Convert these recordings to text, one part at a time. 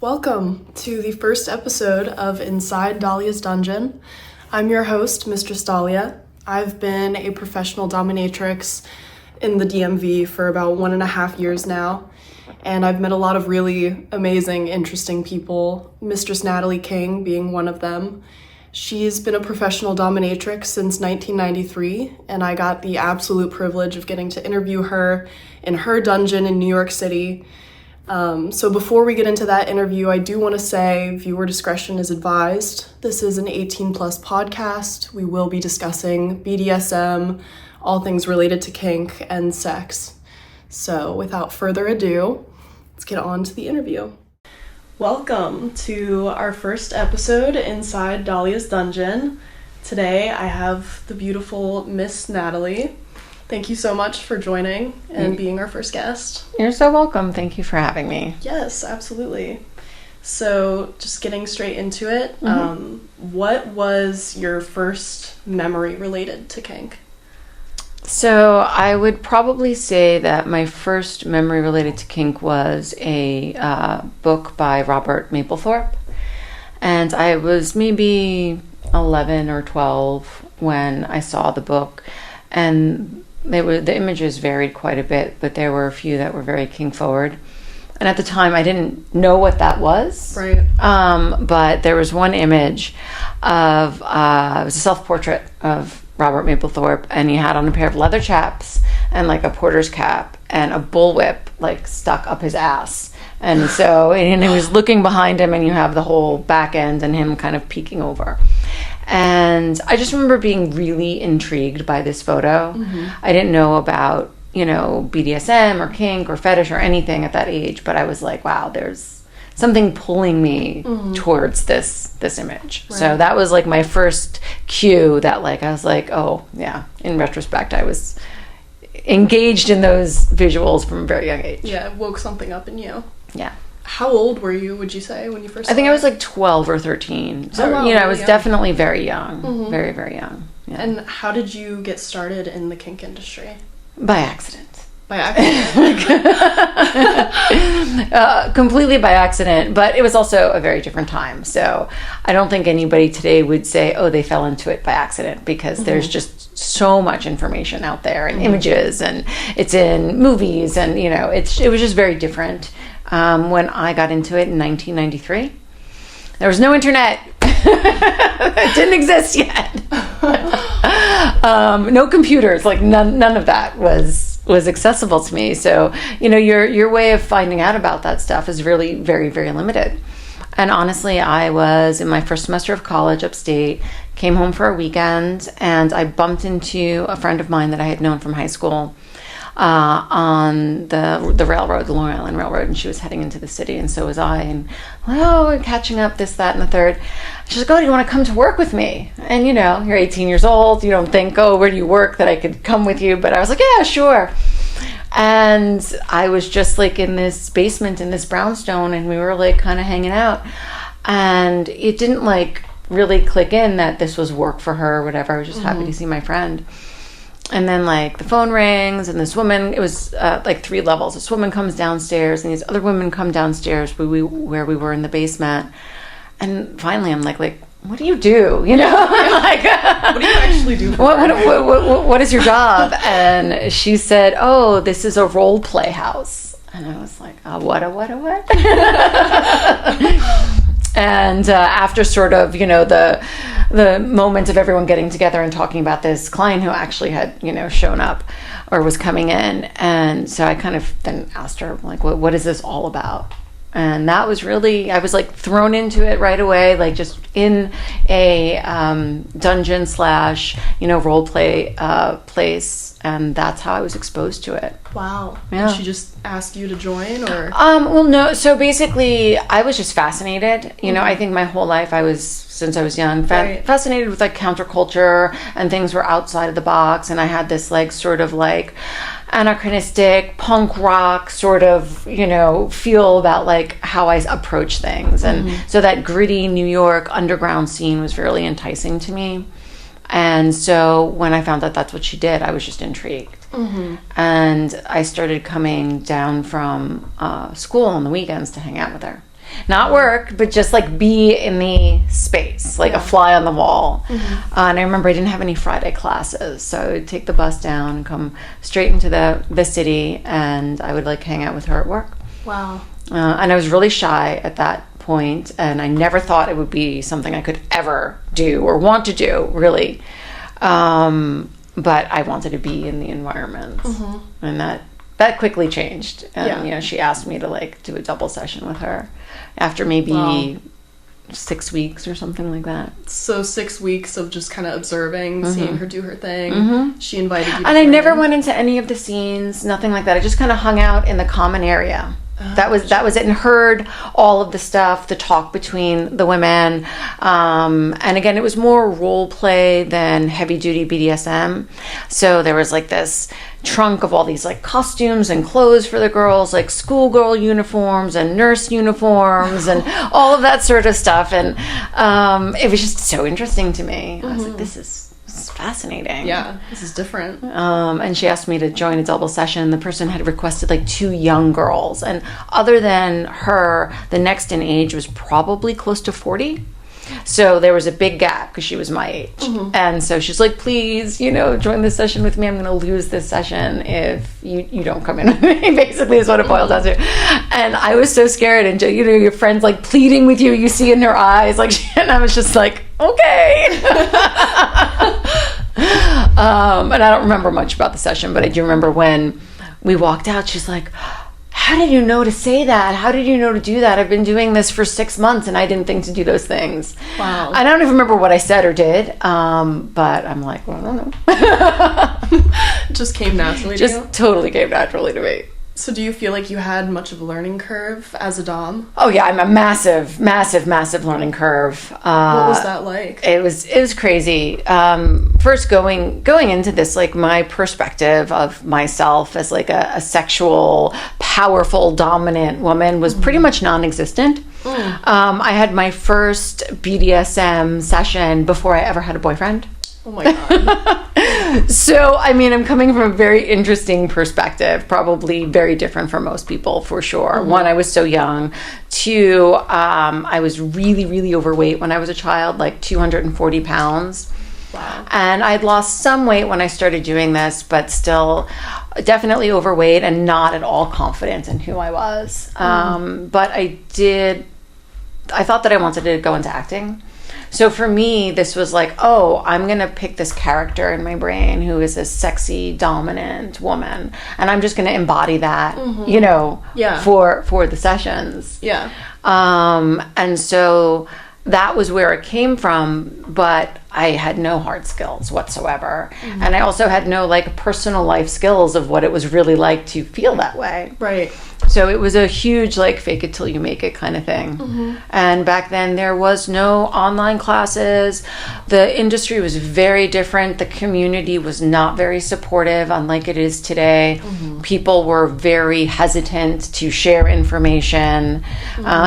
Welcome to the first episode of Inside Dahlya's Dungeon. I'm your host, Mistress Dahlya. I've been a professional dominatrix in the DMV for about 1.5 years now, and I've met a lot of really amazing, interesting people, Mistress Natalie King being one of them. She's been a professional dominatrix since 1993, and I got the absolute privilege of getting to interview her in her dungeon in New York City. So before we get into that interview, I do want to say viewer discretion is advised. This is an 18 plus podcast. We will be discussing BDSM, all things related to kink and sex. So without further ado, let's get on to the interview. Welcome to our first episode inside Dahlya's Dungeon. Today I have the beautiful Miss Natalie. Thank you so much for joining and being our first guest. You're so welcome. Thank you for having me. Yes, absolutely. So just getting straight into it, what was your first memory related to kink? So I would probably say that my first memory related to kink was a book by Robert Mapplethorpe. And I was maybe 11 or 12 when I saw the book. And the images varied quite a bit, but there were a few that were very kink forward. And at the time, I didn't know what that was. Right. But there was one image of, it was a self-portrait of Robert Mapplethorpe, and he had on a pair of leather chaps and like a porter's cap and a bullwhip like stuck up his ass. And so, and he was looking behind him, and you have the whole back end and him kind of peeking over. And I just remember being really intrigued by this photo. I didn't know about, BDSM or kink or fetish or anything at that age, but I was like, wow, there's something pulling me towards this image. Right. So that was like my first cue that like, I was like, oh yeah, in retrospect, I was engaged in those visuals from a very young age. Yeah, it woke something up in you. Yeah. How old were you, would you say, when you first saw I think it? I was like 12 or 13. So, wow, I was young. Definitely very young. Very, very young. Yeah. And how did you get started in the kink industry? By accident. By accident? Completely by accident, but it was also a very different time. So I don't think anybody today would say, oh, they fell into it by accident, because there's just so much information out there and images, and it's in movies, and, it was just very different. When I got into it in 1993, there was no internet. It didn't exist yet. No computers, like none of that was accessible to me. So, your way of finding out about that stuff is really very, very limited. And honestly, I was in my first semester of college upstate, came home for a weekend, and I bumped into a friend of mine that I had known from high school on the railroad, the Long Island Railroad, and she was heading into the city, and so was I, and we're catching up, this, that, and the third. She's like, oh, do you want to come to work with me? And you're 18 years old, you don't think, oh, where do you work, that I could come with you? But I was like, yeah, sure. And I was just like in this basement in this brownstone, and we were like kind of hanging out, and it didn't like really click in that this was work for her or whatever. I was just happy to see my friend. And then like the phone rings, and this woman, it was like 3 levels. This woman comes downstairs, and these other women come downstairs where we were in the basement. And finally I'm like, what do you do? Like, what do you actually do? What is your job? And she said, oh, this is a role play house. And I was like, what? And after sort of, the moment of everyone getting together and talking about this client who actually had, shown up or was coming in. And so I kind of then asked her, like, what is this all about? And that was really, I was like thrown into it right away, like just in a dungeon / role play place. And that's how I was exposed to it. Wow. Yeah. Did she just ask you to join, or? Well, no. So basically, I was just fascinated. I think my whole life since I was young, fascinated with like counterculture, and things were outside of the box. And I had this like sort of like anachronistic punk rock sort of, feel about like how I approach things. And so that gritty New York underground scene was really enticing to me. And so when I found out that's what she did, I was just intrigued. And I started coming down from school on the weekends to hang out with her. not work, but just like be in the space, like a fly on the wall. And I remember I didn't have any Friday classes, so I would take the bus down and come straight into the city, and I would like hang out with her at work. Wow. And I was really shy at that point, and I never thought it would be something I could ever do or want to do, really. But I wanted to be in the environment, and that quickly changed. And you know, she asked me to like do a double session with her after maybe 6 weeks or something like that. So 6 weeks of just kind of observing, seeing her do her thing. She invited you to and I never went into any of the scenes, nothing like that. I just kind of hung out in the common area. That was it, and heard all of the stuff, the talk between the women, and again, it was more role play than heavy duty BDSM. So there was like this trunk of all these like costumes and clothes for the girls, like schoolgirl uniforms and nurse uniforms and all of that sort of stuff, and it was just so interesting to me. I was like, this is fascinating. Yeah, this is different. And she asked me to join a double session. The person had requested like 2 young girls, and other than her, the next in age was probably close to 40. So there was a big gap because she was my age. And so she's like, please, you know, join this session with me. I'm going to lose this session if you don't come in with me, basically is what it boiled down to. And I was so scared. And, you know, your friend's like pleading with you. You see in their eyes. Like, and I was just like, okay. And I don't remember much about the session, but I do remember when we walked out, she's like, how did you know to say that? How did you know to do that? I've been doing this for 6 months and I didn't think to do those things. Wow. I don't even remember what I said or did, but I'm like, well, I don't know. Just came naturally to you? Just totally came naturally to me. So do you feel like you had much of a learning curve as a dom? Oh yeah, I'm a massive learning curve. What was that like? It was crazy. First going into this, like my perspective of myself as like a sexual, powerful, dominant woman was pretty much non-existent. I had my first BDSM session before I ever had a boyfriend. Oh my God. So, I mean, I'm coming from a very interesting perspective, probably very different from most people, for sure. One, I was so young. Two, I was really, really overweight when I was a child, like 240 pounds. Wow. And I'd lost some weight when I started doing this, but still definitely overweight and not at all confident in who I was. But I thought that I wanted to go into acting. So for me, this was like, oh, I'm going to pick this character in my brain who is a sexy, dominant woman. And I'm just going to embody that, you know, for the sessions. Yeah. And so that was where it came from, but I had no hard skills whatsoever. And I also had no like personal life skills of what it was really like to feel that way. Right. So it was a huge like fake it till you make it kind of thing. And back then there was no online classes. The industry was very different. The community was not very supportive, unlike it is today. People were very hesitant to share information.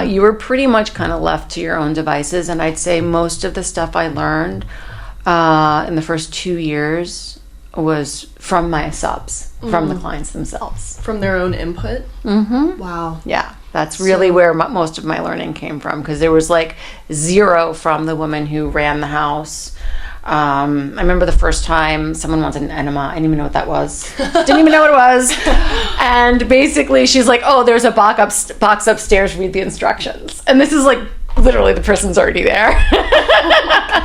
You were pretty much kind of left to your own devices. And I'd say most of the stuff I learned in the first 2 years was from my subs, from the clients themselves. From their own input? Wow. Yeah, that's really where most of my learning came from, because there was like zero from the woman who ran the house. I remember the first time someone wanted an enema. I didn't even know what that was. Didn't even know what it was. And basically she's like, oh, there's a box upstairs, read the instructions. And this is like literally the person's already there.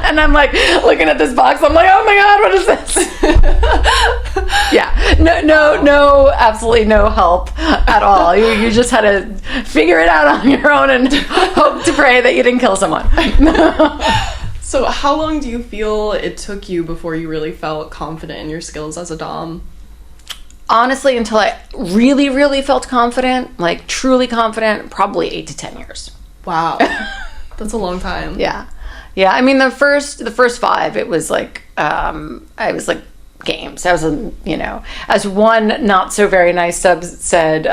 And I'm like looking at this box, I'm like, oh my God, what is this? Yeah, no, absolutely no help at all. You just had to figure it out on your own and hope to pray that you didn't kill someone. So how long do you feel it took you before you really felt confident in your skills as a dom? Honestly, until I really, really felt confident, like truly confident, probably 8 to 10 years. Wow. That's a long time. Yeah. I mean, the first 5, it was like I was like games. I was, as one not so very nice sub said,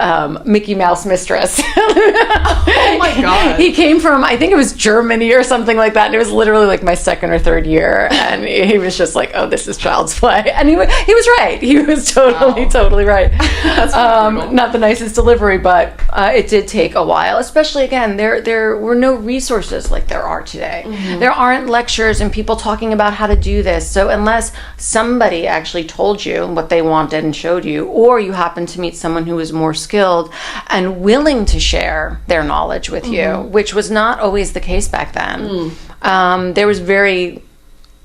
Mickey Mouse Mistress. Oh my God. He came from, I think it was Germany or something like that. And it was literally like my second or third year. And he was just like, oh, this is child's play. And he was right. He was totally right. That's not the nicest delivery, but it did take a while. Especially, again, there were no resources like there are today. Mm-hmm. There aren't lectures and people talking about how to do this. So unless somebody actually told you what they wanted and showed you, or you happened to meet someone who was more skilled and willing to share their knowledge with you, which was not always the case back then. It was very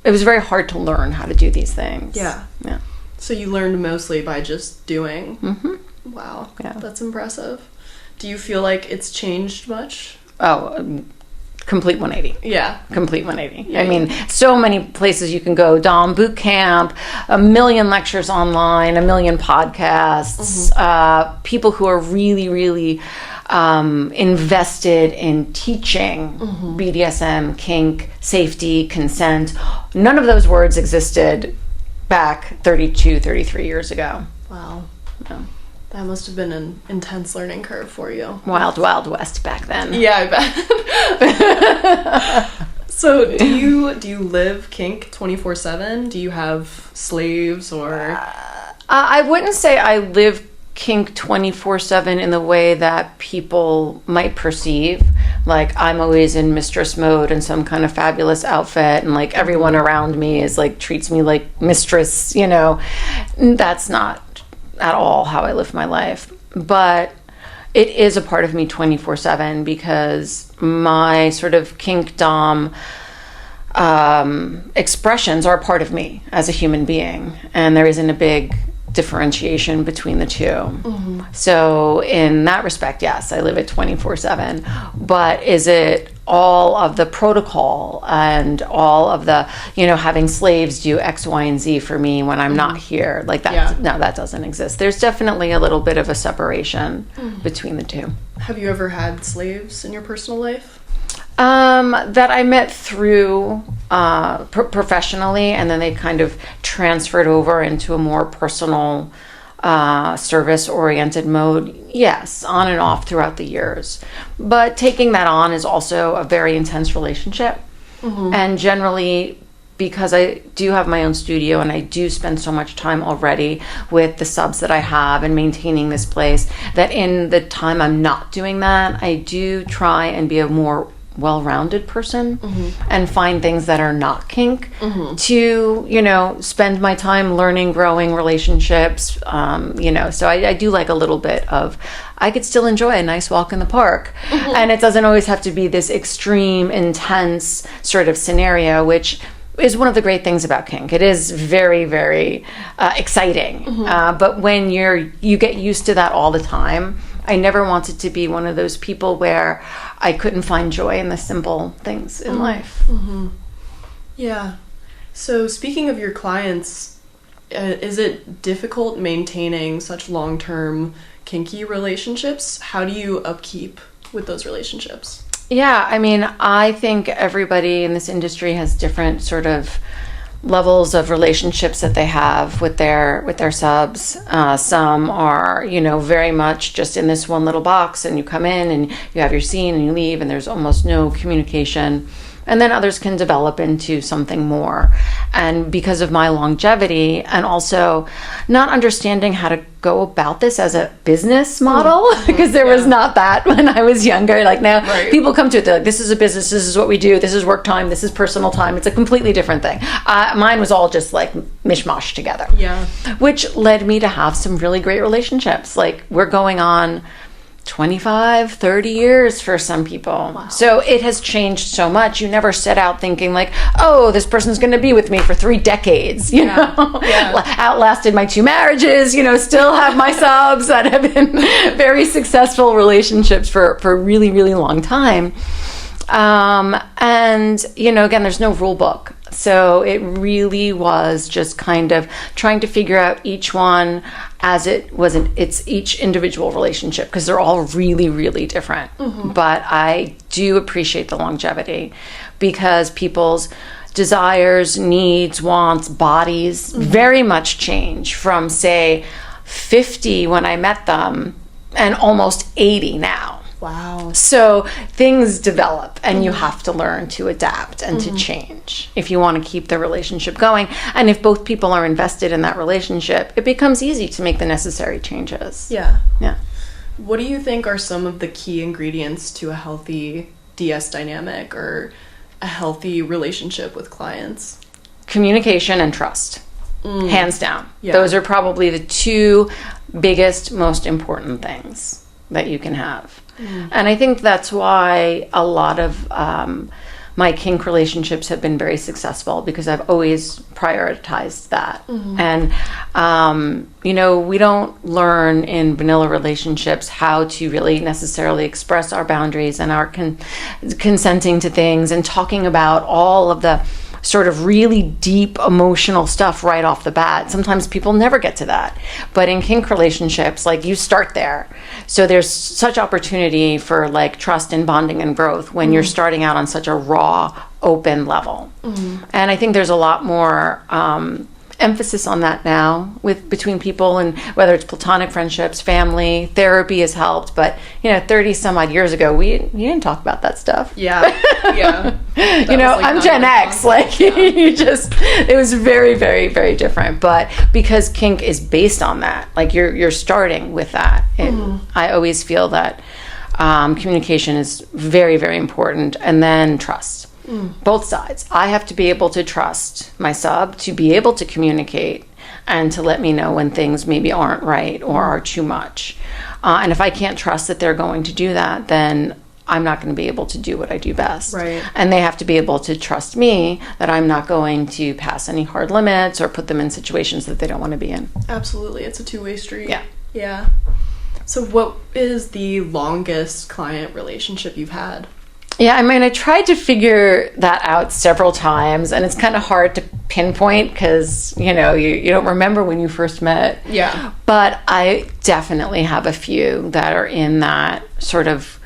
hard to learn how to do these things. Yeah. So you learned mostly by just doing. Wow. Yeah. That's impressive. Do you feel like it's changed much? Oh, complete 180. Yeah. Complete 180. I mean, so many places you can go. Dom boot camp, a million lectures online, a million podcasts, people who are really, really invested in teaching BDSM, kink, safety, consent. None of those words existed back 32, 33 years ago. Wow. Yeah. That must have been an intense learning curve for you. Wild, wild west back then. Yeah, I bet. So do you live kink 24/7? Do you have slaves or? I wouldn't say I live kink 24/7 in the way that people might perceive. Like I'm always in mistress mode in some kind of fabulous outfit, and like everyone around me is like treats me like mistress. That's not at all how I live my life. But it is a part of me 24/7 because my sort of kink dom expressions are a part of me as a human being, and there isn't a big differentiation between the two. So in that respect, yes, I live it 24/7. But is it all of the protocol and all of the, having slaves do X, Y, and Z for me when I'm not here? Like that, no, that doesn't exist. There's definitely a little bit of a separation between the two. Have you ever had slaves in your personal life? That I met through professionally, and then they kind of transferred over into a more personal service-oriented mode. Yes, on and off throughout the years. But taking that on is also a very intense relationship. And generally, because I do have my own studio and I do spend so much time already with the subs that I have and maintaining this place, that in the time I'm not doing that, I do try and be a more well-rounded person and find things that are not kink to spend my time learning, growing relationships, so I do like a little bit of, I could still enjoy a nice walk in the park, and it doesn't always have to be this extreme intense sort of scenario, which is one of the great things about kink. It is very, very exciting, but when you get used to that all the time, I never wanted to be one of those people where I couldn't find joy in the simple things in life. Yeah. So speaking of your clients, is it difficult maintaining such long-term kinky relationships? How do you upkeep with those relationships? Yeah, I mean, I think everybody in this industry has different sort of levels of relationships that they have with their subs. Some are, very much just in this one little box, and you come in and you have your scene and you leave, and there's almost no communication. And then others can develop into something more. And because of my longevity and also not understanding how to go about this as a business model, because there was not that when I was younger. Like now, people come to it, they're like, this is a business, this is what we do, this is work time, this is personal time. It's a completely different thing. Mine was all just like mishmash together. Yeah. Which led me to have some really great relationships. Like we're going on 25, 30 years for some people. Wow. So it has changed so much. You never set out thinking like, oh, this person's going to be with me for 3 decades, you know? Outlasted my 2 marriages, still have my subs that have been very successful relationships for a really, really long time. And, again, there's no rule book. So it really was just kind of trying to figure out each one as it's each individual relationship, because they're all really, really different. But I do appreciate the longevity, because people's desires, needs, wants, bodies very much change from, say, 50 when I met them and almost 80 now. Wow. So things develop, and you have to learn to adapt and to change if you want to keep the relationship going. And if both people are invested in that relationship, it becomes easy to make the necessary changes. Yeah. Yeah. What do you think are some of the key ingredients to a healthy DS dynamic or a healthy relationship with clients? Communication and trust. Hands down. Yeah. Those are probably the two biggest, most important things that you can have. And I think that's why a lot of my kink relationships have been very successful, because I've always prioritized that. And, we don't learn in vanilla relationships how to really necessarily express our boundaries and our consenting to things and talking about all of the sort of really deep emotional stuff right off the bat. Sometimes people never get to that. But in kink relationships, like, you start there. So there's such opportunity for like trust and bonding and growth when you're starting out on such a raw, open level. And I think there's a lot more emphasis on that now between people, and whether it's platonic friendships, family, therapy has helped. But 30 some odd years ago, you didn't talk about that stuff. Yeah. I'm Gen X. Like, it was very, very, very different. But because kink is based on that, like, you're starting with that. I always feel that communication is very, very important, and then trust. Both sides. I have to be able to trust my sub to be able to communicate and to let me know when things maybe aren't right or are too much. And if I can't trust that they're going to do that, then I'm not going to be able to do what I do best. Right. And they have to be able to trust me that I'm not going to pass any hard limits or put them in situations that they don't want to be in. Absolutely. It's a two-way street. Yeah. Yeah. So what is the longest client relationship you've had? Yeah, I mean, I tried to figure that out several times, and it's kind of hard to pinpoint because, you don't remember when you first met. Yeah. But I definitely have a few that are in that sort of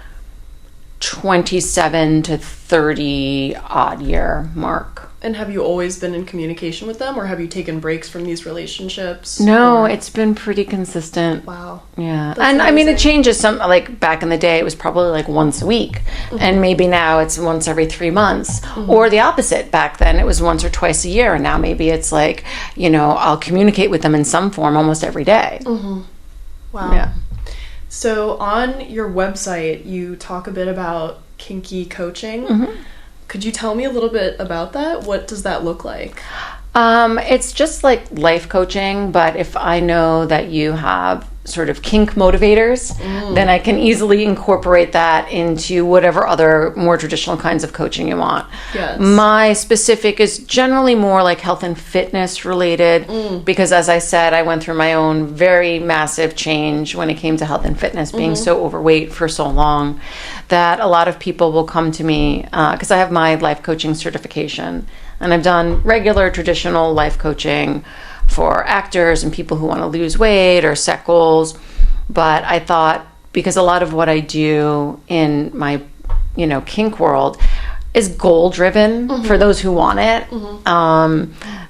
27 to 30 odd year mark. And have you always been in communication with them, or have you taken breaks from these relationships? No, it's been pretty consistent. Wow. Yeah. That's and I mean, it amazing. changes some, like back in the day, it was probably like once a week. And maybe now it's once every 3 months. Or the opposite. Back then it was once or twice a year. And now maybe it's like, I'll communicate with them in some form almost every day. Wow. Yeah. So on your website, you talk a bit about kinky coaching. Could you tell me a little bit about that? What does that look like? It's just like life coaching, but if I know that you have sort of kink motivators, then I can easily incorporate that into whatever other more traditional kinds of coaching you want. Yes. My specific is generally more like health and fitness related, because as I said, I went through my own very massive change when it came to health and fitness, being so overweight for so long that a lot of people will come to me because I have my life coaching certification, and I've done regular traditional life coaching for actors and people who want to lose weight or set goals. But I thought, because a lot of what I do in my, kink world is goal driven for those who want it,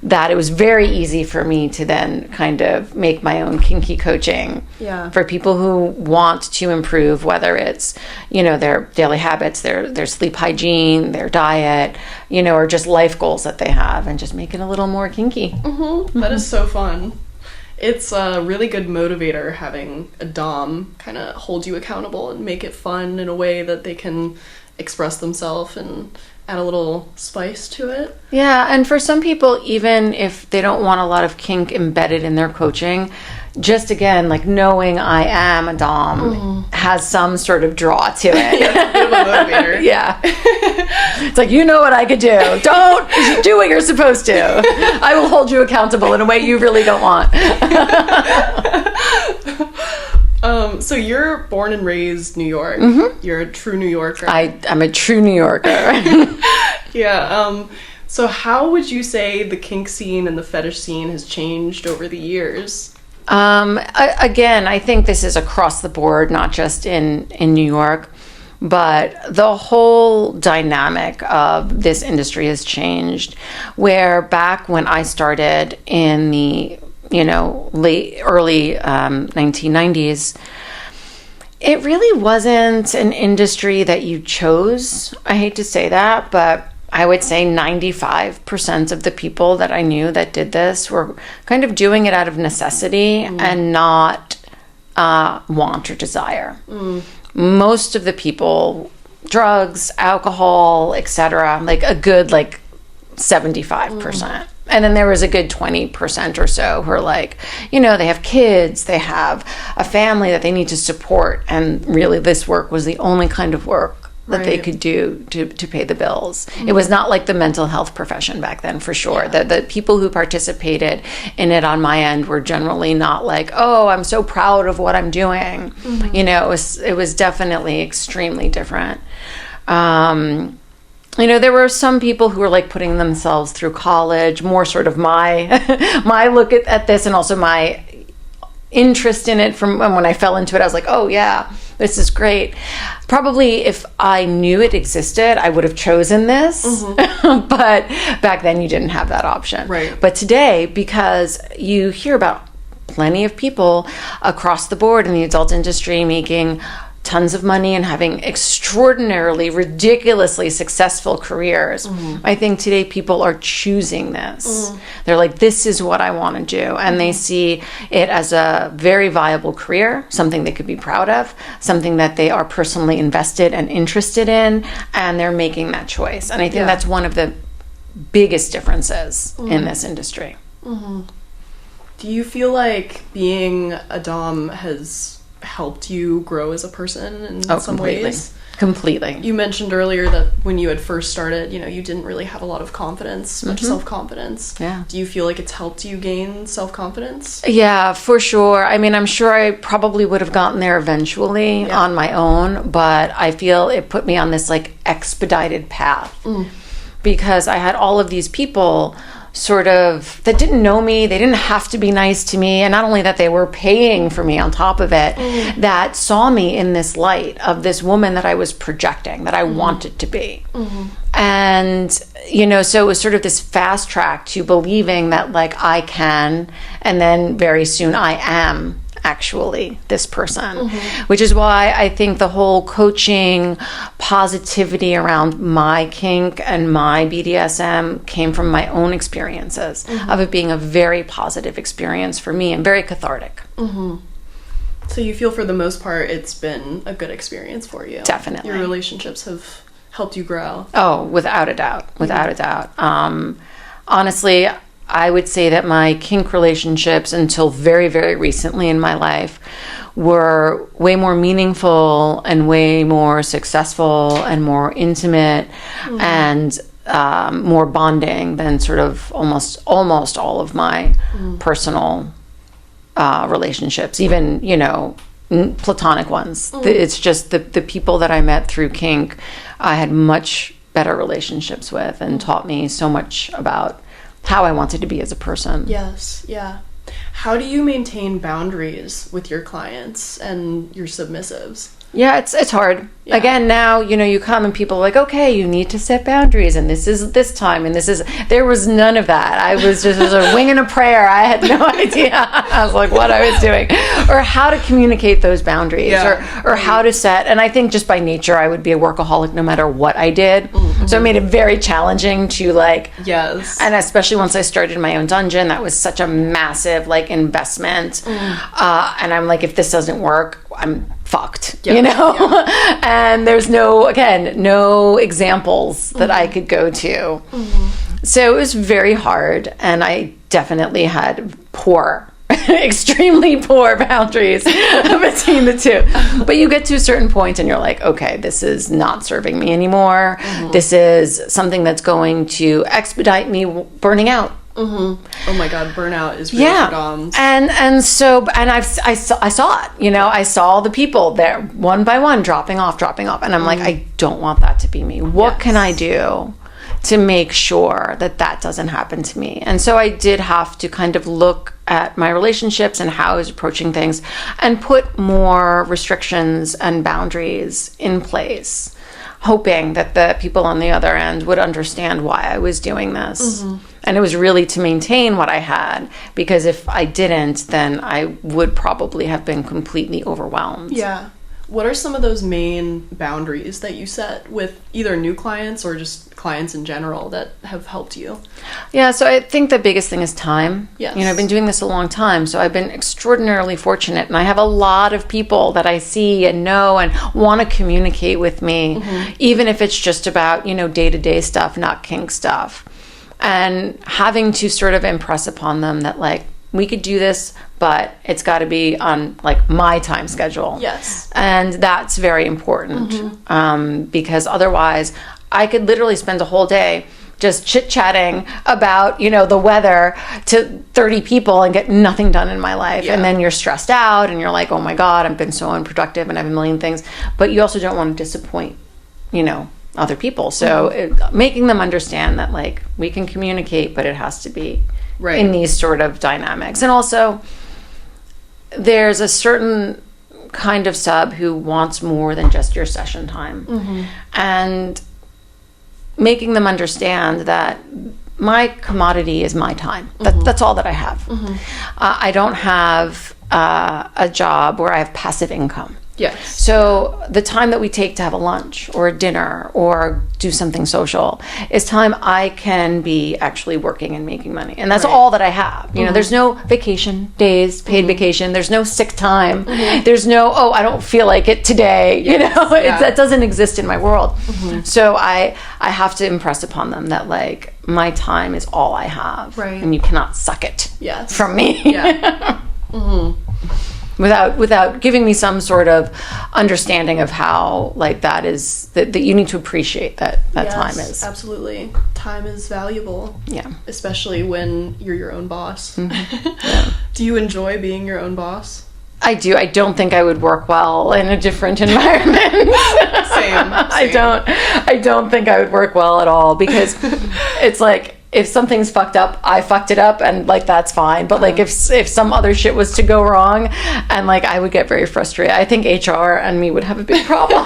that it was very easy for me to then kind of make my own kinky coaching for people who want to improve, whether it's, their daily habits, their sleep hygiene, their diet, or just life goals that they have, and just make it a little more kinky. That is so fun. It's a really good motivator having a dom kind of hold you accountable and make it fun in a way that they can express themselves and add a little spice to it. Yeah, and for some people, even if they don't want a lot of kink embedded in their coaching, just again, like knowing I am a dom has some sort of draw to it. It's a bit of a motivator. Yeah. It's like, what I could do. Don't do what you're supposed to. I will hold you accountable in a way you really don't want. So you're born and raised New York. You're a true New Yorker. I'm a true New Yorker. Yeah. So how would you say the kink scene and the fetish scene has changed over the years? Again, I think this is across the board, not just in New York. but the whole dynamic of this industry has changed, where back when I started in the early 1990s, it really wasn't an industry that you chose. I hate to say that, but I would say 95% of the people that I knew that did this were kind of doing it out of necessity and not want or desire. Most of the people, drugs, alcohol, etc., like a good 75%. And then there was a good 20% or so who are like, they have kids, they have a family that they need to support. And really this work was the only kind of work that they could do to pay the bills. It was not like the mental health profession back then, for sure. Yeah. The people who participated in it on my end were generally not like, oh, I'm so proud of what I'm doing. It was definitely extremely different. There were some people who were like putting themselves through college, more sort of my my look at this, and also my interest in it from when I fell into it. I was like, oh yeah, this is great. Probably if I knew it existed, I would have chosen this. But back then you didn't have that option. Right. But today, because you hear about plenty of people across the board in the adult industry making tons of money and having extraordinarily, ridiculously successful careers. I think today people are choosing this. They're like, this is what I want to do. And they see it as a very viable career, something they could be proud of, something that they are personally invested and interested in, and they're making that choice. And I think that's one of the biggest differences in this industry. Do you feel like being a dom has helped you grow as a person in some ways? Completely. You mentioned earlier that when you had first started, you didn't really have a lot of confidence, much self-confidence. Yeah. Do you feel like it's helped you gain self-confidence? Yeah, for sure. I mean, I'm sure I probably would have gotten there eventually on my own, but I feel it put me on this expedited path because I had all of these people sort of that didn't know me. They didn't have to be nice to me, and not only that, they were paying for me on top of it, that saw me in this light of this woman that I was projecting, that I wanted to be. And so it was sort of this fast track to believing that I can, and then very soon I am actually this person, which is why I think the whole coaching positivity around my kink and my BDSM came from my own experiences of it being a very positive experience for me and very cathartic. So you feel for the most part it's been a good experience for you? Definitely. Your relationships have helped you grow? Oh, without a doubt. Without a doubt. Honestly, I would say that my kink relationships until very, very recently in my life were way more meaningful and way more successful and more intimate and more bonding than sort of almost all of my personal relationships, even, platonic ones. It's just the people that I met through kink, I had much better relationships with and taught me so much about how I wanted to be as a person. Yes, yeah. How do you maintain boundaries with your clients and your submissives? Yeah, it's hard. Yeah. Again, now, you come and people are like, okay, you need to set boundaries, and this is this time, and there was none of that. I was just a wing and a prayer. I had no idea. I was like, what I was doing. Or how to communicate those boundaries, or how to set, and I think just by nature, I would be a workaholic no matter what I did. So it made it very challenging to yes. And especially once I started my own dungeon, that was such a massive investment. And I'm like, if this doesn't work, I'm fucked, and there's no examples that I could go to. So it was very hard, and I definitely had extremely poor boundaries between the two. But you get to a certain point and you're like, okay, this is not serving me anymore. This is something that's going to expedite me burning out. Oh my God, burnout is real for doms. And I saw it. I saw the people there one by one dropping off, and I'm like, I don't want that to be me. What can I do to make sure that doesn't happen to me? And so I did have to kind of look at my relationships and how I was approaching things and put more restrictions and boundaries in place, hoping that the people on the other end would understand why I was doing this. And it was really to maintain what I had, because if I didn't, then I would probably have been completely overwhelmed. Yeah. What are some of those main boundaries that you set with either new clients or just clients in general that have helped you? Yeah, so I think the biggest thing is time. Yes. You know, I've been doing this a long time, so I've been extraordinarily fortunate, and I have a lot of people that I see and know and want to communicate with me, even if it's just about, you know, day-to-day stuff, not kink stuff. And having to sort of impress upon them that, like, we could do this, but it's got to be on, like, my time schedule. Yes. And that's very important, because otherwise I could literally spend a whole day just chit-chatting about, you know, the weather to 30 people and get nothing done in my life. And then you're stressed out and you're like, oh my God, I've been so unproductive and I have a million things. But you also don't want to disappoint, you know, other people. So making them understand that, like, we can communicate, but it has to be in these sort of dynamics. And also, there's a certain kind of sub who wants more than just your session time. And making them understand that my commodity is my time. That's all that I have. I don't have a job where I have passive income. Yes. So the time that we take to have a lunch or a dinner or do something social is time I can be actually working and making money. And that's all that I have. You know, there's no vacation days, paid vacation. There's no sick time. There's no, oh, I don't feel like it today. You know, that doesn't exist in my world. So I have to impress upon them that, like, my time is all I have. And you cannot suck it from me. Without giving me some sort of understanding of how, like, that is that you need to appreciate that time is. Absolutely. Time is valuable. Yeah. Especially when you're your own boss. Do you enjoy being your own boss? I do. I don't think I would work well in a different environment. Same. I don't think I would work well at all, because it's like, if something's fucked up, I fucked it up, and, like, that's fine. But, like, if some other shit was to go wrong, and, like, I would get very frustrated. I think HR and me would have a big problem.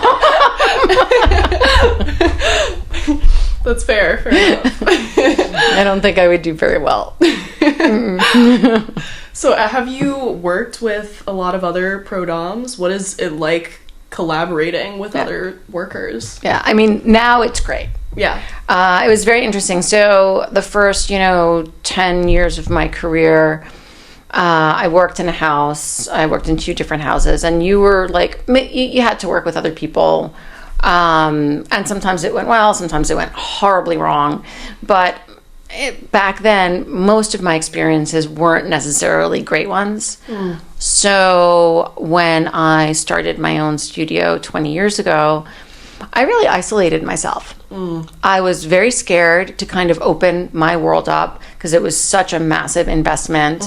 That's fair. Fair enough. I don't think I would do very well. So have you worked with a lot of other pro-doms? What is it like collaborating with other workers? Yeah, I mean, now it's great. Yeah. It was very interesting. So the first, 10 years of my career, I worked in a house. I worked in 2 different houses, and you were like, you had to work with other people. And sometimes it went well, sometimes it went horribly wrong. But back then, most of my experiences weren't necessarily great ones. So when I started my own studio 20 years ago, I really isolated myself. I was very scared to kind of open my world up, because it was such a massive investment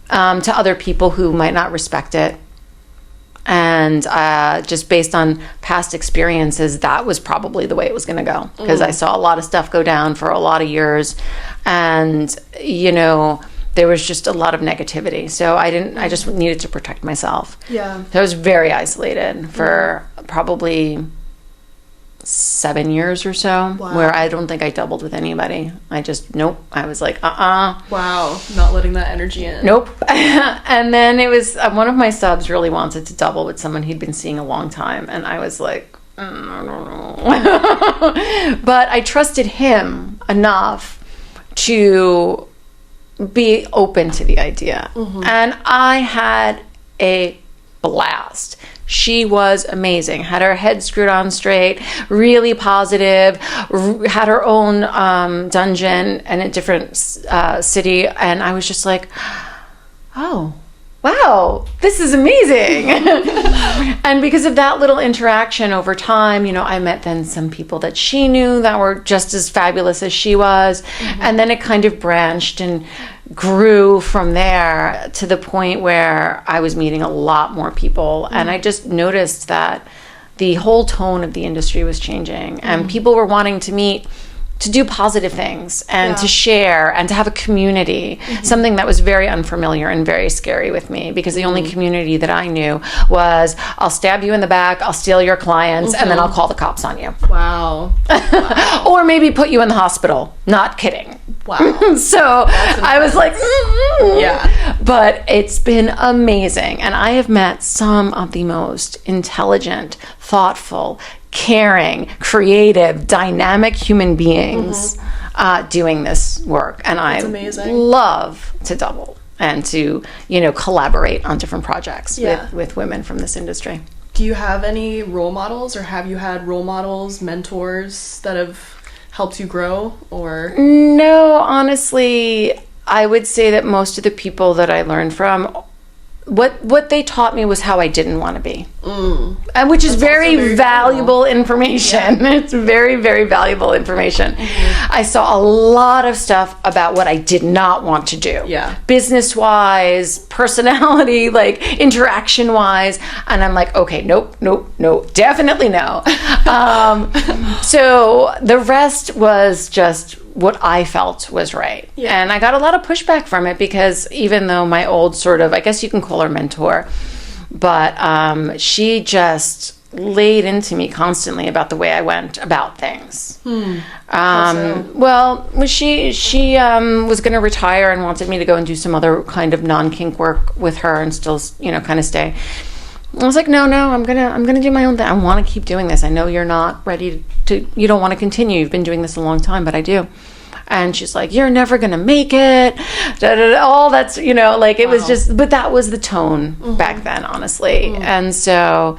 to other people who might not respect it. And just based on past experiences, that was probably the way it was going to go, because I saw a lot of stuff go down for a lot of years. And, there was just a lot of negativity. So I just needed to protect myself. Yeah. So I was very isolated for probably 7 years or so, where I don't think I doubled with anybody. I just, nope. I was like, Wow. Not letting that energy in. Nope. And then it was, one of my subs really wanted to double with someone he'd been seeing a long time. And I was like, I don't know. But I trusted him enough to be open to the idea. And I had a blast. She was amazing, had her head screwed on straight, really positive, had her own dungeon in a different city. And I was just like, oh, wow, this is amazing. And because of that little interaction over time, I met then some people that she knew that were just as fabulous as she was. And then it kind of branched and grew from there to the point where I was meeting a lot more people. And I just noticed that the whole tone of the industry was changing, and people were wanting to meet to do positive things and Yeah. to share and to have a community, something that was very unfamiliar and very scary with me, because the only community that I knew was, I'll stab you in the back, I'll steal your clients, and then I'll call the cops on you. Wow. Or maybe put you in the hospital. Not kidding. Wow. So I was like, Yeah. But it's been amazing. And I have met some of the most intelligent, thoughtful, caring, creative, dynamic human beings doing this work. And I amazing. love to double and to, collaborate on different projects Yeah. with women from this industry. Do you have any role models, or have you had role models, mentors that have helped you grow, or? No, honestly, I would say that most of the people that I learned from, what they taught me was how I didn't want to be. And which is very valuable information. Yeah. It's very, very valuable information. I saw a lot of stuff about what I did not want to do. Yeah. Business-wise, personality, like interaction-wise. And I'm like, okay, nope, definitely no. So the rest was just what I felt was right. Yeah. And I got a lot of pushback from it, because even though my old sort of, I guess you can call her mentor, but she just laid into me constantly about the way I went about things. Well, she was going to retire and wanted me to go and do some other kind of non-kink work with her and still, kind of stay. I was like, no, I'm gonna do my own thing. I want to keep doing this. I know you're not ready to, you don't want to continue. You've been doing this a long time, but I do. And she's like, you're never gonna make it. All that's, it was just, but that was the tone back then, honestly. And so,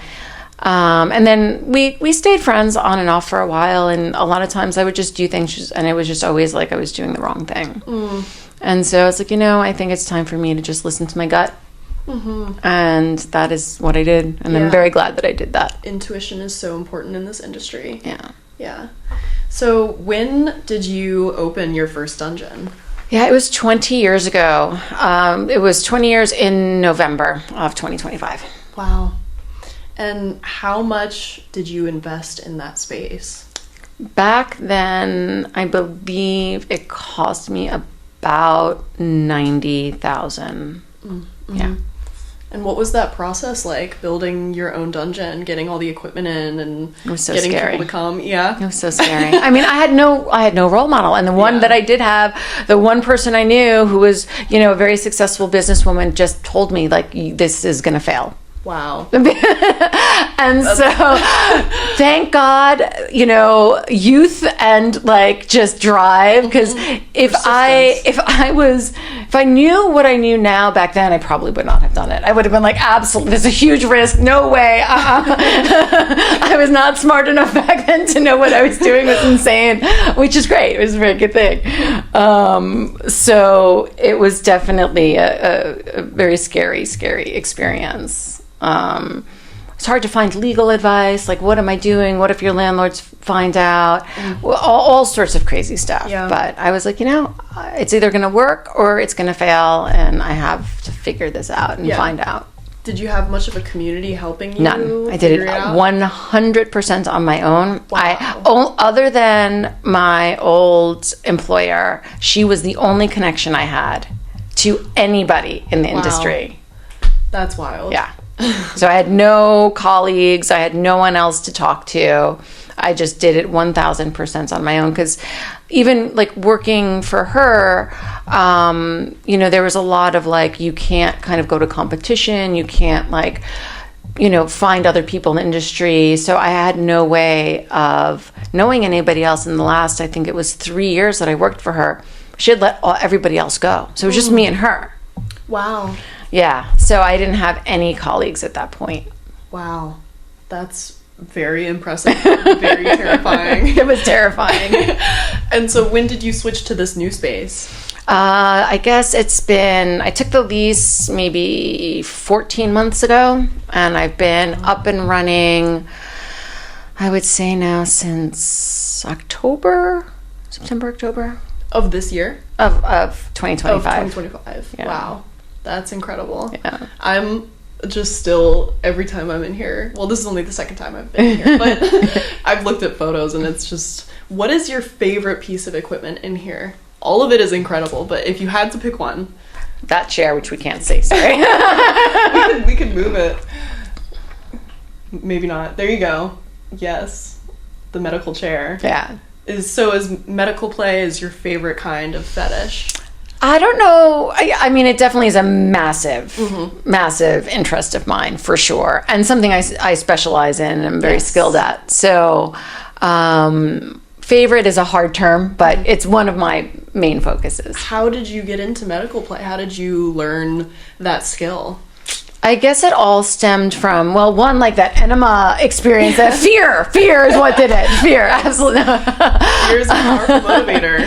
and then we stayed friends on and off for a while. And a lot of times I would just do things, and it was just always like I was doing the wrong thing. And so it's like, I think it's time for me to just listen to my gut. And that is what I did. And I'm very glad that I did that. Intuition is so important in this industry. Yeah. So when did you open your first dungeon? Yeah, it was 20 years ago. It was 20 years in November of 2025. Wow. And how much did you invest in that space? Back then, I believe it cost me about $90,000. Yeah. And what was that process like, building your own dungeon, getting all the equipment in, and it was so getting scary. people to come? Yeah. It was so scary. I mean, I had no role model. And the one that I did have, the one person I knew who was, a very successful businesswoman, just told me, like, this is going to fail. Wow. And so thank God, youth and like just drive, because if I knew what I knew now back then, I probably would not have done it. I would have been like, absolutely, there's a huge risk, no way. I was not smart enough back then to know what I was doing was insane, which is great. It was a very good thing. So it was definitely a very scary experience. It's hard to find legal advice, like, what am I doing? What if your landlords find out? All sorts of crazy stuff. Yeah. But I was like, it's either going to work or it's going to fail, and I have to figure this out and find out. Did you have much of a community helping you? None. I did it 100% on my own. Wow. Other than my old employer, she was the only connection I had to anybody in the industry. That's wild. Yeah. So I had no colleagues. I had no one else to talk to. I just did it 1,000% on my own, because even like working for her, there was a lot of like, you can't kind of go to competition. You can't like, find other people in the industry. So I had no way of knowing anybody else. In the last, I think it was 3 years that I worked for her, she had let everybody else go. So it was just me and her. Wow. Yeah, so I didn't have any colleagues at that point. Wow. That's very impressive. Very terrifying. It was terrifying. And so when did you switch to this new space? I guess I took the lease maybe 14 months ago, and I've been up and running, I would say now since September, October. Of this year? Of 2025. Of 2025. Yeah. Wow. That's incredible. Yeah. I'm just still, every time I'm in here, well, this is only the second time I've been here, but I've looked at photos and it's just, what is your favorite piece of equipment in here? All of it is incredible, but if you had to pick one. That chair, which we can't see, sorry. we could move it. Maybe not. There you go. Yes. The medical chair. Yeah. Is medical play is your favorite kind of fetish? I don't know. I mean, it definitely is a massive interest of mine, for sure. And something I specialize in and I'm very skilled at. So, favorite is a hard term, but it's one of my main focuses. How did you get into medical play? How did you learn that skill? I guess it all stemmed from, well, one, like that enema experience, that fear is what did it. Fear, absolutely. Fear is a powerful motivator.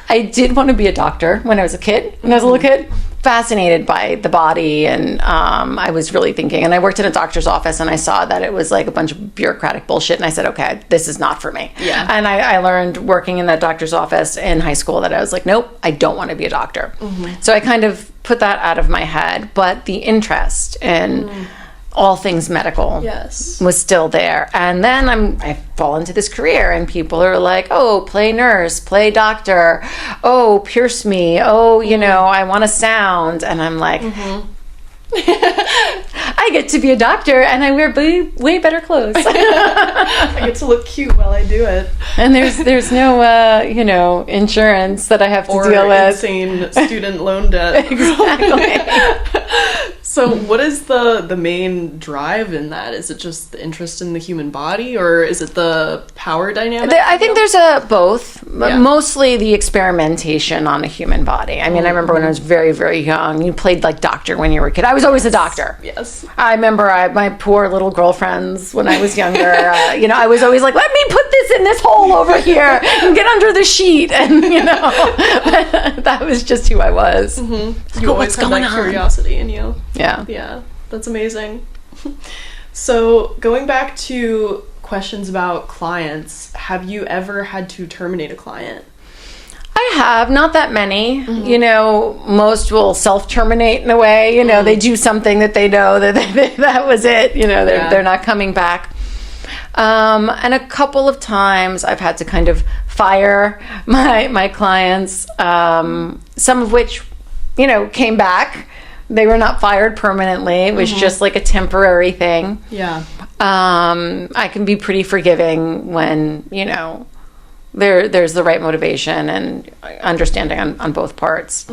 I did want to be a doctor when I was a kid, when I was a little kid. Fascinated by the body, and I was really thinking, and I worked in a doctor's office and I saw that it was like a bunch of bureaucratic bullshit, and I said, okay, this is not for me. Yeah. And I learned working in that doctor's office in high school that I was like, nope, I don't want to be a doctor. So I kind of put that out of my head, but the interest in all things medical was still there. And then I fall into this career and people are like, oh, play nurse, play doctor, oh, pierce me, oh, I want a sound. And I'm like, I get to be a doctor and I wear way better clothes. I get to look cute while I do it. And there's no insurance that I have to deal with. Insane student loan debt. Exactly. So what is the main drive in that? Is it just the interest in the human body, or is it the power dynamic? I think there's both. Yeah. Mostly the experimentation on a human body. I mean, I remember when I was very, very young, you played like doctor when you were a kid. I was always a doctor. Yes. I remember my poor little girlfriends when I was younger, I was always like, let me put this in this hole over here and get under the sheet. And, that was just who I was. Mm-hmm. You always had that curiosity in you. Yeah. Yeah, that's amazing. So going back to questions about clients, have you ever had to terminate a client? I have, not that many. Most will self-terminate in a way. They do something that they know that was it. They're not coming back. And a couple of times I've had to kind of fire my clients, some of which, came back. They were not fired permanently. It was just like a temporary thing. Yeah. I can be pretty forgiving when, there's the right motivation and understanding on both parts.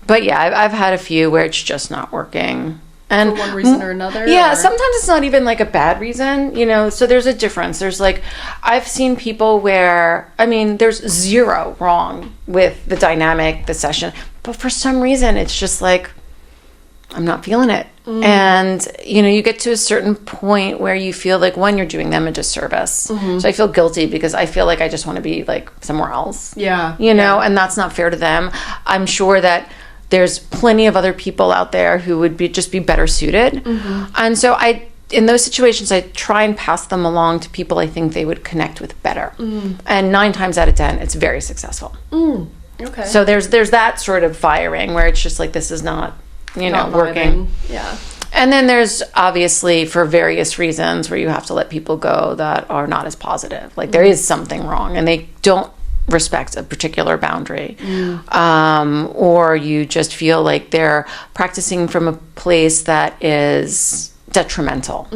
But yeah, I've had a few where it's just not working. And for one reason or another? Yeah, sometimes it's not even like a bad reason, so there's a difference. There's like, I've seen people where, there's zero wrong with the dynamic, the session, but for some reason it's just like, I'm not feeling it. And, you get to a certain point where you feel like, one, you're doing them a disservice. So I feel guilty because I feel like I just want to be like somewhere else. Yeah. And that's not fair to them. I'm sure that there's plenty of other people out there who would just be better suited. And so in those situations, I try and pass them along to people I think they would connect with better. And 9 times out of 10, it's very successful. Okay. So there's that sort of firing where it's just like, this is not working. Yeah. And then there's obviously for various reasons where you have to let people go that are not as positive. Like there is something wrong and they don't respect a particular boundary. Or you just feel like they're practicing from a place that is detrimental.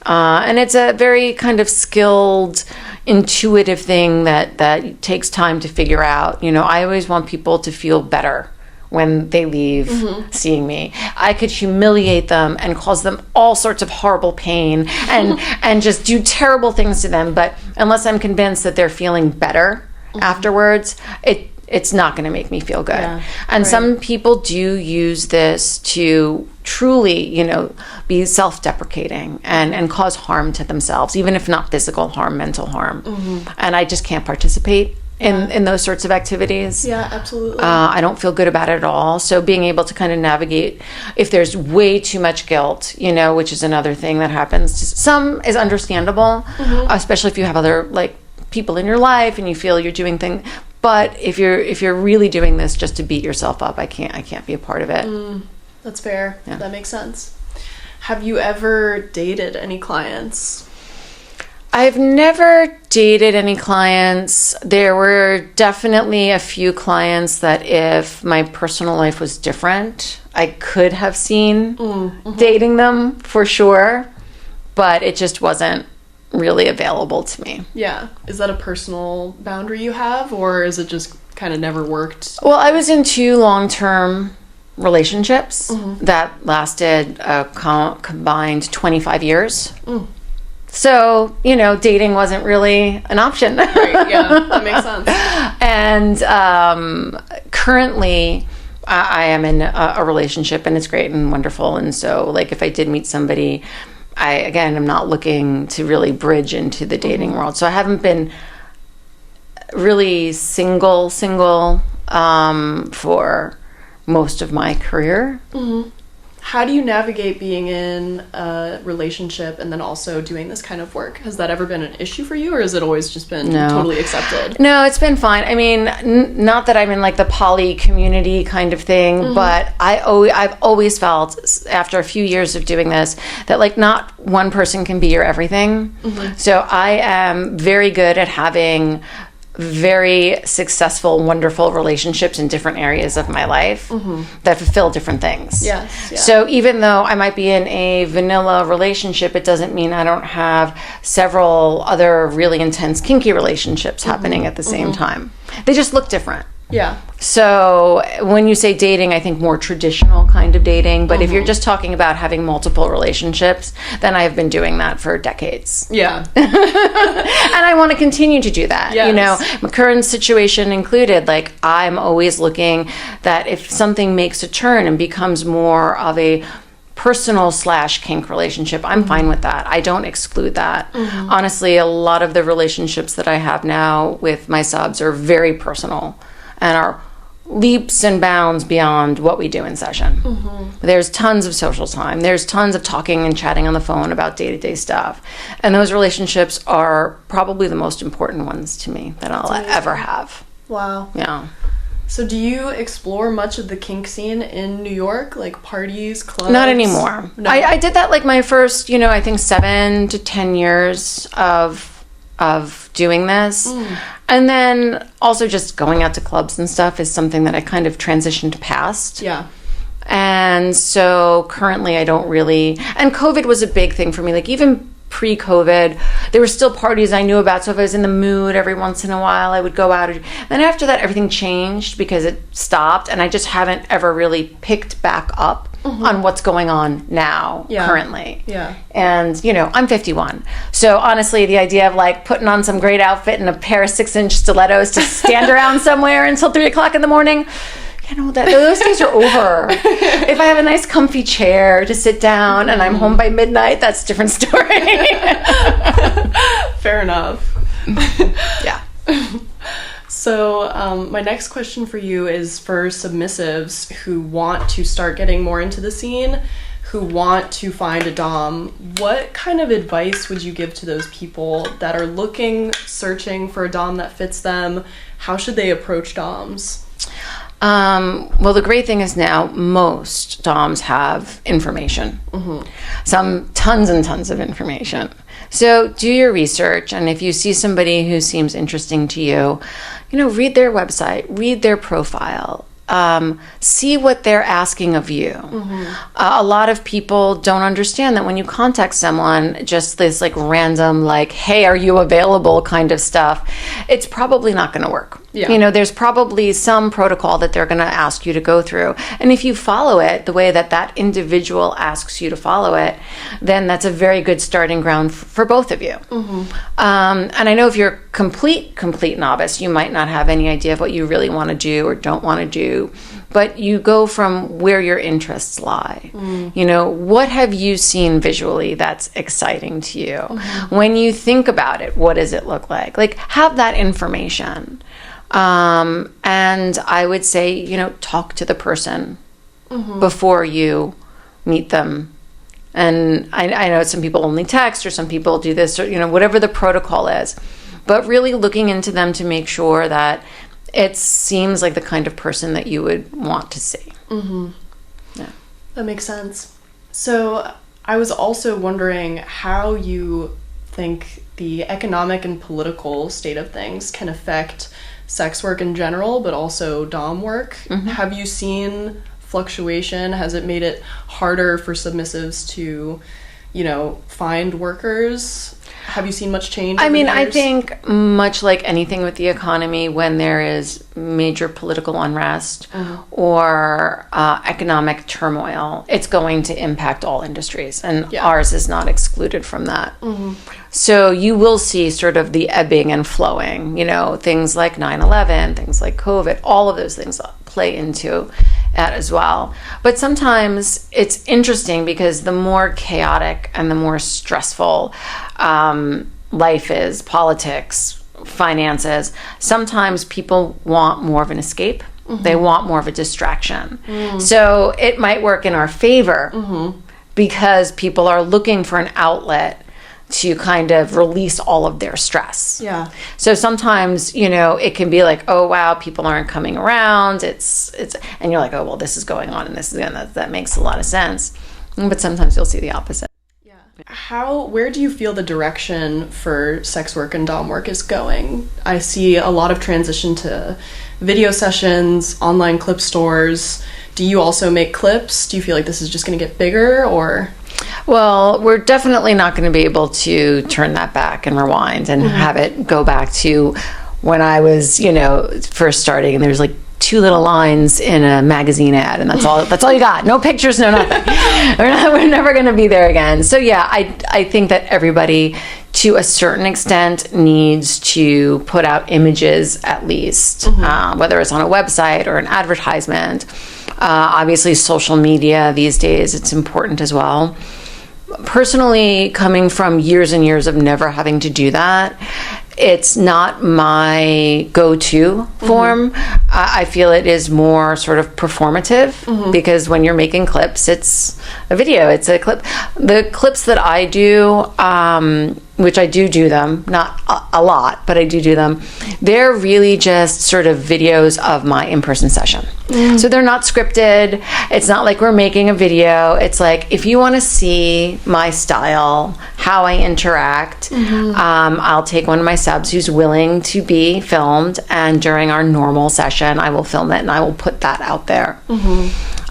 And it's a very kind of skilled, intuitive thing that takes time to figure out. I always want people to feel better when they leave seeing me. I could humiliate them and cause them all sorts of horrible pain and just do terrible things to them. But unless I'm convinced that they're feeling better afterwards, it's not going to make me feel good. Yeah, and some people do use this to truly, be self-deprecating and cause harm to themselves, even if not physical harm, mental harm. And I just can't participate in those sorts of activities. Yeah, absolutely. I don't feel good about it at all. So being able to kind of navigate if there's way too much guilt, which is another thing that happens. Some is understandable, especially if you have other like people in your life and you feel you're doing things. But if you're really doing this just to beat yourself up, I can't be a part of it. That's fair. Yeah. That makes sense. Have you ever dated any clients? I've never dated any clients. There were definitely a few clients that if my personal life was different, I could have seen dating them for sure, but it just wasn't really available to me. Yeah. Is that a personal boundary you have, or is it just kind of never worked? Well, I was in 2 long-term relationships that lasted a combined 25 years. So, dating wasn't really an option. Right, yeah, that makes sense. And currently, I am in a relationship, and it's great and wonderful. And so, like, if I did meet somebody, I'm not looking to really bridge into the dating world. So I haven't been really single for most of my career. How do you navigate being in a relationship and then also doing this kind of work? Has that ever been an issue for you, or has it always just been totally accepted? No, it's been fine. I mean, not that I'm in like the poly community kind of thing, but I've always felt after a few years of doing this that like not one person can be your everything. So I am very good at having very successful, wonderful relationships in different areas of my life that fulfill different things. Yes. Yeah. So even though I might be in a vanilla relationship, it doesn't mean I don't have several other really intense kinky relationships happening at the same time. They just look different. Yeah. So when you say dating, I think more traditional kind of dating. But if you're just talking about having multiple relationships, then I have been doing that for decades. Yeah. And I want to continue to do that. Yes. My current situation included, like I'm always looking that if something makes a turn and becomes more of a personal / kink relationship, I'm fine with that. I don't exclude that. Honestly, a lot of the relationships that I have now with my subs are very personal and are leaps and bounds beyond what we do in session. There's tons of social time. There's tons of talking and chatting on the phone about day-to-day stuff. And those relationships are probably the most important ones to me that I'll ever have. Wow. Yeah. So do you explore much of the kink scene in New York, like parties, clubs? Not anymore. No. I did that like my first, I think 7 to 10 years of doing this. And then also just going out to clubs and stuff is something that I kind of transitioned past. Yeah. And so currently I don't really, and COVID was a big thing for me. Like even pre-COVID, there were still parties I knew about. So if I was in the mood every once in a while, I would go out. Then after that, everything changed because it stopped. And I just haven't ever really picked back up on what's going on now, currently. Yeah. And, I'm 51. So honestly, the idea of like putting on some great outfit and a pair of 6-inch stilettos to stand around somewhere until 3 o'clock in the morning, those days are over. If I have a nice comfy chair to sit down and I'm home by midnight, that's a different story. Fair enough. Yeah. So my next question for you is for submissives who want to start getting more into the scene, who want to find a dom. What kind of advice would you give to those people that are searching for a dom that fits them? How should they approach doms? Well, the great thing is now most doms have information. Some tons and tons of information. So do your research, and if you see somebody who seems interesting to you, read their website, read their profile, see what they're asking of you. A lot of people don't understand that when you contact someone, just this like random, like, hey, are you available kind of stuff, it's probably not going to work. Yeah. There's probably some protocol that they're going to ask you to go through. And if you follow it the way that individual asks you to follow it, then that's a very good starting ground for both of you. And I know if you're complete novice, you might not have any idea of what you really want to do or don't want to do. But you go from where your interests lie. What have you seen visually that's exciting to you? When you think about it, what does it look like? Like, have that information. And I would say, talk to the person before you meet them. And I know some people only text, or some people do this, or, whatever the protocol is. But really looking into them to make sure that it seems like the kind of person that you would want to see. Yeah. That makes sense. So I was also wondering how you think the economic and political state of things can affect sex work in general, but also dom work. Have you seen fluctuation? Has it made it harder for submissives to, find workers? Have you seen much change? I mean, I think much like anything with the economy, when there is major political unrest or economic turmoil, it's going to impact all industries, and ours is not excluded from that. So you will see sort of the ebbing and flowing, things like 9/11, things like COVID, all of those things play into that as well. But sometimes it's interesting because the more chaotic and the more stressful life is, politics, finances, sometimes people want more of an escape. They want more of a distraction. So it might work in our favor because people are looking for an outlet to kind of release all of their stress. Yeah. So sometimes, it can be like, oh wow, people aren't coming around. It's and you're like, oh well, this is going on and this is that makes a lot of sense. But sometimes you'll see the opposite. Yeah. Where do you feel the direction for sex work and dom work is going? I see a lot of transition to video sessions, online clip stores. Do you also make clips? Do you feel like this is just going to get bigger, or? Well, we're definitely not going to be able to turn that back and rewind and have it go back to when I was, first starting, and there's like 2 little lines in a magazine ad, and that's all you got. No pictures, no nothing. We're never going to be there again. So yeah, I think that everybody to a certain extent needs to put out images at least, whether it's on a website or an advertisement. Obviously social media these days, it's important as well. Personally, coming from years and years of never having to do that, it's not my go-to form. I feel it is more sort of performative because when you're making clips, it's a video, it's a clip. The clips that I do, which I do them, not a lot, but I do them, they're really just sort of videos of my in-person session. So they're not scripted. It's not like we're making a video. It's like, if you want to see my style, how I interact, I'll take one of my subs who's willing to be filmed, and during our normal session, I will film it and I will put that out there.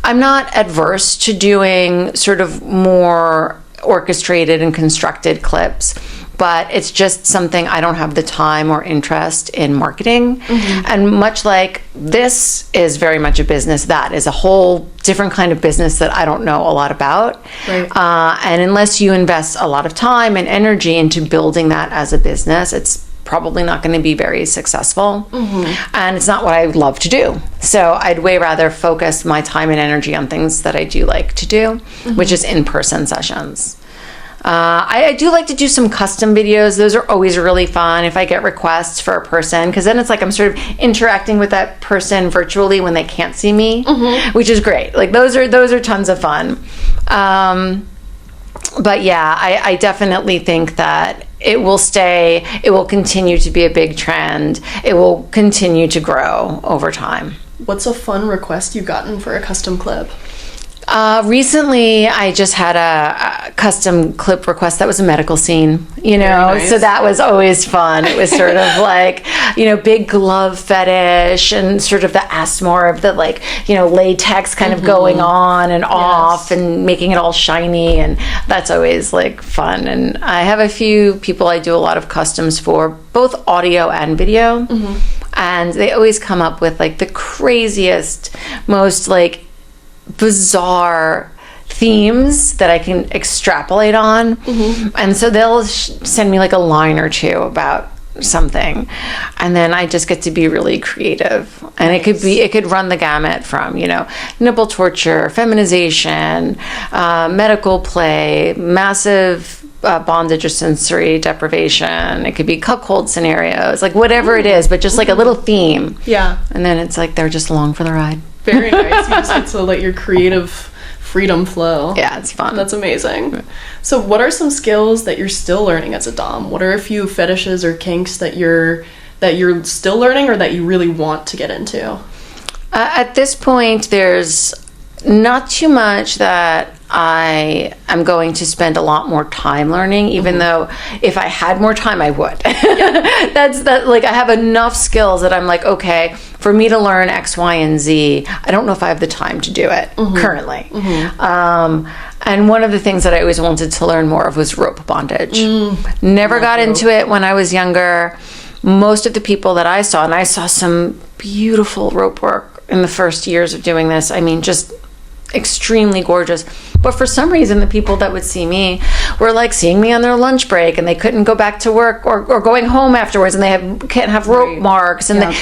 I'm not adverse to doing sort of more orchestrated and constructed clips, but it's just something I don't have the time or interest in marketing. And much like this is very much a business, that is a whole different kind of business that I don't know a lot about. Right. And unless you invest a lot of time and energy into building that as a business, it's probably not going to be very successful. And it's not what I love to do. So I'd way rather focus my time and energy on things that I do like to do, which is in-person sessions. I do like to do some custom videos. Those are always really fun if I get requests for a person, because then it's like I'm sort of interacting with that person virtually when they can't see me, which is great. Like those are tons of fun. But yeah, I definitely think that it will continue to be a big trend. It will continue to grow over time. What's a fun request you've gotten for a custom clip? Recently, I just had a custom clip request that was a medical scene, Nice. So that was always fun. It was sort of like, big glove fetish and sort of the more of the latex kind of going on and off and making it all shiny. And that's always like fun. And I have a few people I do a lot of customs for, both audio and video. And they always come up with like the craziest, most like bizarre themes that I can extrapolate on. And so they'll send me like a line or two about something, and then I just get to be really creative. And it could run the gamut from nipple torture, feminization, medical play, massive bondage or sensory deprivation. It could be cuckold scenarios, like whatever it is, but just like a little theme. And then it's like they're just along for the ride. Very nice. You just get to let your creative freedom flow. Yeah, it's fun. That's amazing. So what are some skills that you're still learning as a dom? What are a few fetishes or kinks that you're still learning or that you really want to get into? At this point, there's not too much that I am going to spend a lot more time learning, even though if I had more time, I would. Like, I have enough skills that I'm like, okay, for me to learn X, Y, and Z, I don't know if I have the time to do it currently. And one of the things that I always wanted to learn more of was rope bondage. Never got into it when I was younger. Most of the people that I saw, and I saw some beautiful rope work in the first years of doing this, I mean, just extremely gorgeous. But for some reason, the people that would see me were like seeing me on their lunch break, and they couldn't go back to work or going home afterwards, and they can't have rope marks, and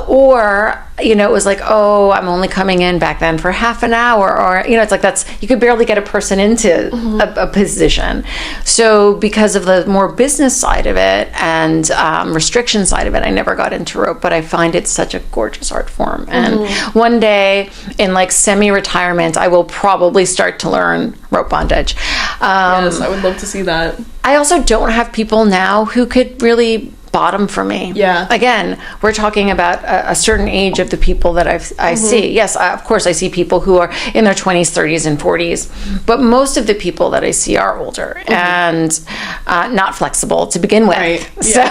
or it was like, oh, I'm only coming in back then for half an hour, or it's like you could barely get a person into a position. So because of the more business side of it and restriction side of it, I never got into rope, but I find it such a gorgeous art form. And one day in like semi-retirement, I will probably start to learn rope bondage. Yes, I would love to see that. I also don't have people now who could really bottom for me. Yeah. Again, we're talking about a certain age of the people that I see. Yes, of course, I see people who are in their 20s, 30s, and 40s, but most of the people that I see are older and not flexible to begin with. Right. So,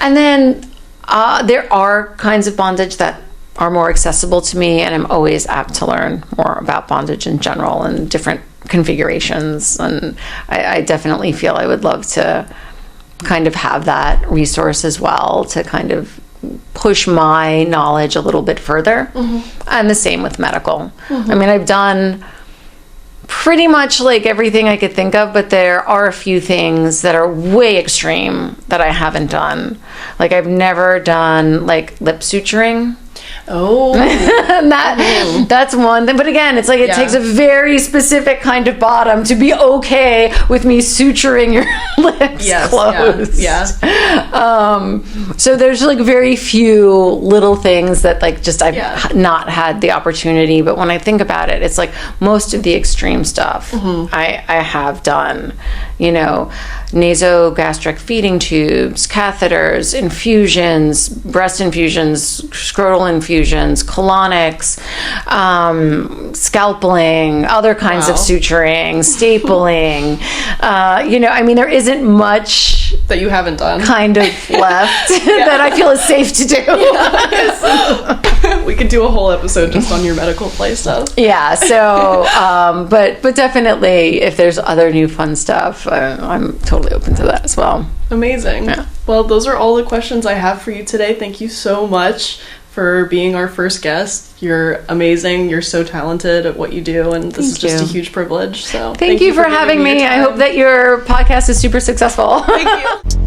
and then there are kinds of bondage that are more accessible to me, and I'm always apt to learn more about bondage in general and different configurations. And I definitely feel I would love to kind of have that resource as well to kind of push my knowledge a little bit further. And the same with medical. I mean, I've done pretty much like everything I could think of, but there are a few things that are way extreme that I haven't done. Like, I've never done like lip suturing. Oh, that's one thing. But again, it's like it takes a very specific kind of bottom to be okay with me suturing your lips closed. So there's like very few little things that like just I've not had the opportunity. But when I think about it, it's like most of the extreme stuff I have done. Nasogastric feeding tubes, catheters, infusions, breast infusions, scrotal infusions, colonics, scalpeling, other kinds of suturing, stapling. I mean, there isn't much that you haven't done kind of left that I feel is safe to do. We could do a whole episode just on your medical play stuff. Yeah. So, but definitely, if there's other new fun stuff, I'm totally open to that as well. Amazing. Yeah. Well, those are all the questions I have for you today. Thank you so much for being our first guest. You're amazing. You're so talented at what you do, and this is just a huge privilege. So thank you for having me. I hope that your podcast is super successful. Thank you.